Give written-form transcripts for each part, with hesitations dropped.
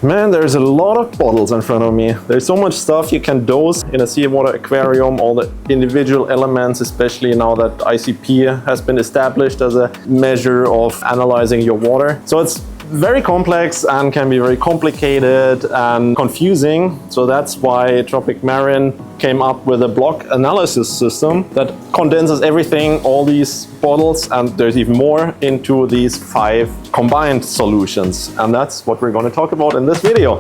Man, there's a lot of bottles in front of me. There's so much stuff you can dose in a seawater aquarium, all the individual elements, especially now that ICP has been established as a measure of analyzing your water. So it's very complex and can be very complicated and confusing. So that's why Tropic Marin came up with a block analysis system that condenses everything, all these bottles, and there's even more, into these 5 combined solutions. And that's what we're going to talk about in this video.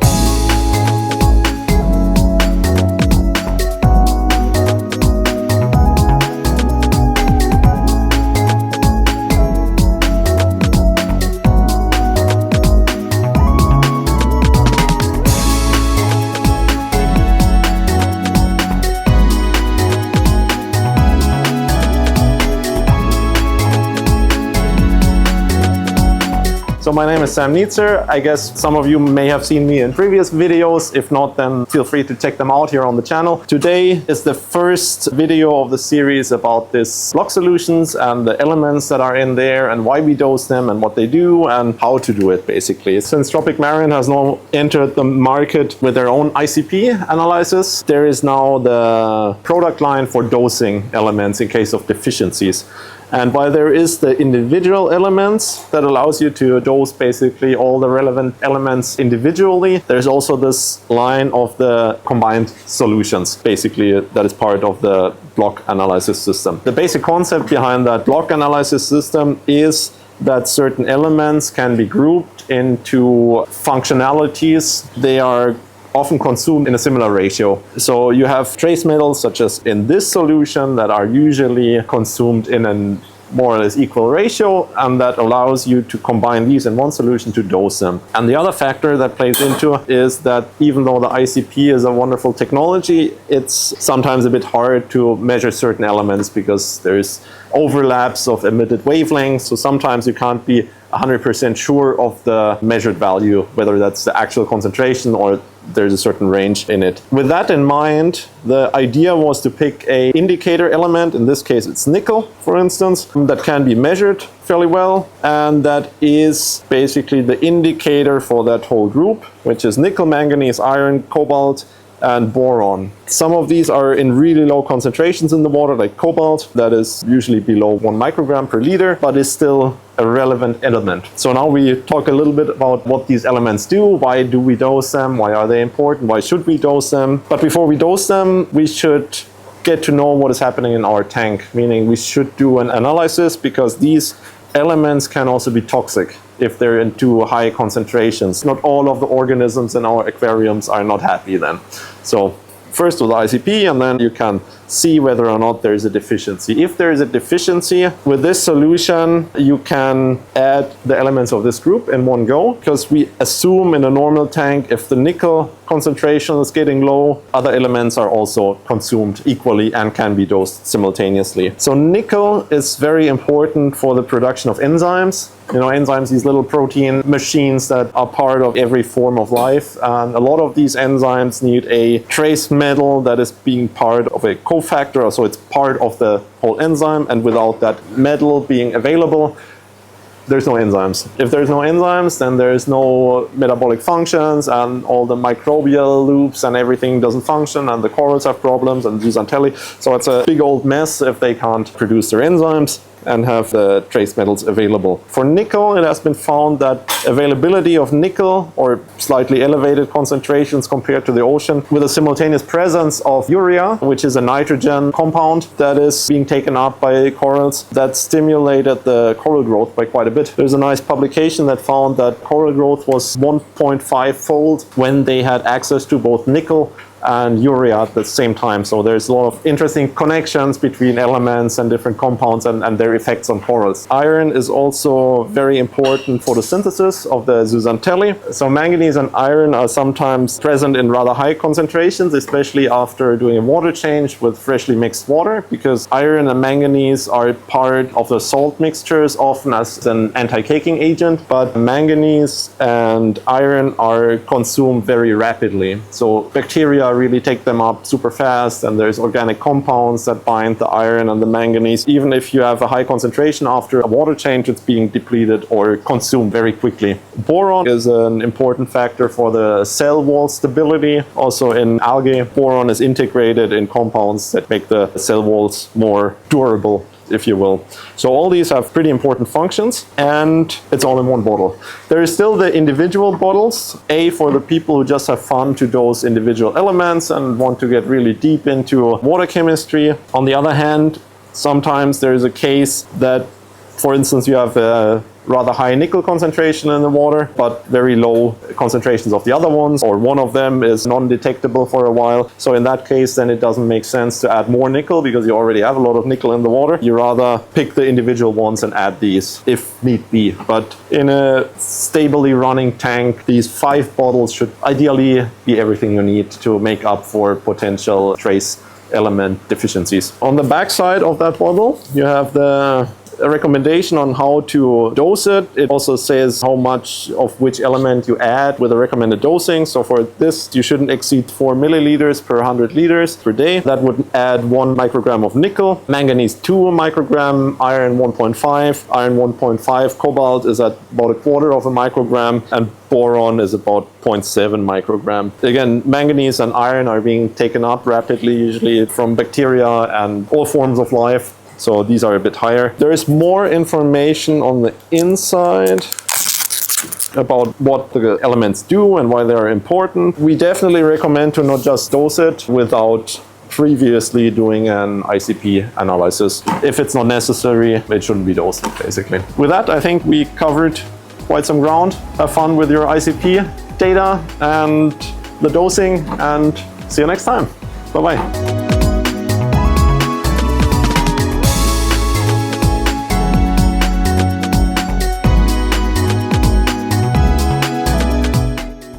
So my name is Sam Nietzer. I guess some of you may have seen me in previous videos. If not, then feel free to check them out here on the channel. Today is the first video of the series about this block solutions and the elements that are in there and why we dose them and what they do and how to do it, basically. Since Tropic Marin has now entered the market with their own ICP analysis, there is now the product line for dosing elements in case of deficiencies. And while there is the individual elements that allows you to dose basically all the relevant elements individually, there's also this line of the combined solutions, basically, that is part of the block analysis system. The basic concept behind that block analysis system is that certain elements can be grouped into functionalities. They are often consumed in a similar ratio. So you have trace metals, such as in this solution, that are usually consumed in a more or less equal ratio, and that allows you to combine these in one solution to dose them. And the other factor that plays into is that even though the ICP is a wonderful technology, it's sometimes a bit hard to measure certain elements because there's overlaps of emitted wavelengths. So sometimes you can't be 100% sure of the measured value, whether that's the actual concentration or there's a certain range in it. With that in mind, the idea was to pick an indicator element, in this case it's nickel, for instance, that can be measured fairly well, and that is basically the indicator for that whole group, which is nickel, manganese, iron, cobalt, and boron. Some of these are in really low concentrations in the water, like cobalt, that is usually below 1 microgram per liter, but is still a relevant element. So now we talk a little bit about what these elements do, why do we dose them, why are they important, why should we dose them. But before we dose them, we should get to know what is happening in our tank, meaning we should do an analysis, because these elements can also be toxic if they're in too high concentrations. Not all of the organisms in our aquariums are not happy then. So first with the ICP, and then you can see whether or not there is a deficiency. If there is a deficiency, with this solution, you can add the elements of this group in one go, because we assume in a normal tank, if the nickel concentration is getting low, other elements are also consumed equally and can be dosed simultaneously. So nickel is very important for the production of enzymes. You know, enzymes, these little protein machines that are part of every form of life. And a lot of these enzymes need a trace metal that is being part of a cofactor, so it's part of the whole enzyme. And without that metal being available, there's no enzymes. If there's no enzymes, then there's no metabolic functions, and all the microbial loops and everything doesn't function, and the corals have problems, and zooxanthellae. So it's a big old mess if they can't produce their enzymes and have the trace metals available. For nickel, it has been found that availability of nickel, or slightly elevated concentrations compared to the ocean, with a simultaneous presence of urea, which is a nitrogen compound that is being taken up by corals, that stimulated the coral growth by quite a bit. There's a nice publication that found that coral growth was 1.5-fold when they had access to both nickel and urea at the same time. So there's a lot of interesting connections between elements and different compounds and their effects on corals. Iron is also very important for the synthesis of the zooxanthellae. So manganese and iron are sometimes present in rather high concentrations, especially after doing a water change with freshly mixed water, because iron and manganese are part of the salt mixtures, often as an anti-caking agent, but manganese and iron are consumed very rapidly. So bacteria really take them up super fast, and there's organic compounds that bind the iron and the manganese. Even if you have a high concentration, after a water change, it's being depleted or consumed very quickly. Boron is an important factor for the cell wall stability. Also in algae, boron is integrated in compounds that make the cell walls more durable, if you will. So all these have pretty important functions, and it's all in one bottle. There is still the individual bottles, for the people who just have fun to dose individual elements and want to get really deep into water chemistry. On the other hand, sometimes there is a case that, for instance, you have a rather high nickel concentration in the water, but very low concentrations of the other ones, or one of them is non-detectable for a while. So in that case, then it doesn't make sense to add more nickel because you already have a lot of nickel in the water. You rather pick the individual ones and add these if need be. But in a stably running tank, these 5 bottles should ideally be everything you need to make up for potential trace element deficiencies. On the back side of that bottle, you have a recommendation on how to dose it. It also says how much of which element you add with a recommended dosing. So for this, you shouldn't exceed 4 milliliters per 100 liters per day. That would add 1 microgram of nickel, manganese 2 microgram, iron 1.5, iron 1.5, cobalt is at about 1/4 of a microgram, and boron is about 0.7 microgram. Again, manganese and iron are being taken up rapidly, usually from bacteria and all forms of life. So these are a bit higher. There is more information on the inside about what the elements do and why they are important. We definitely recommend to not just dose it without previously doing an ICP analysis. If it's not necessary, it shouldn't be dosed, basically. With that, I think we covered quite some ground. Have fun with your ICP data and the dosing, and see you next time. Bye-bye.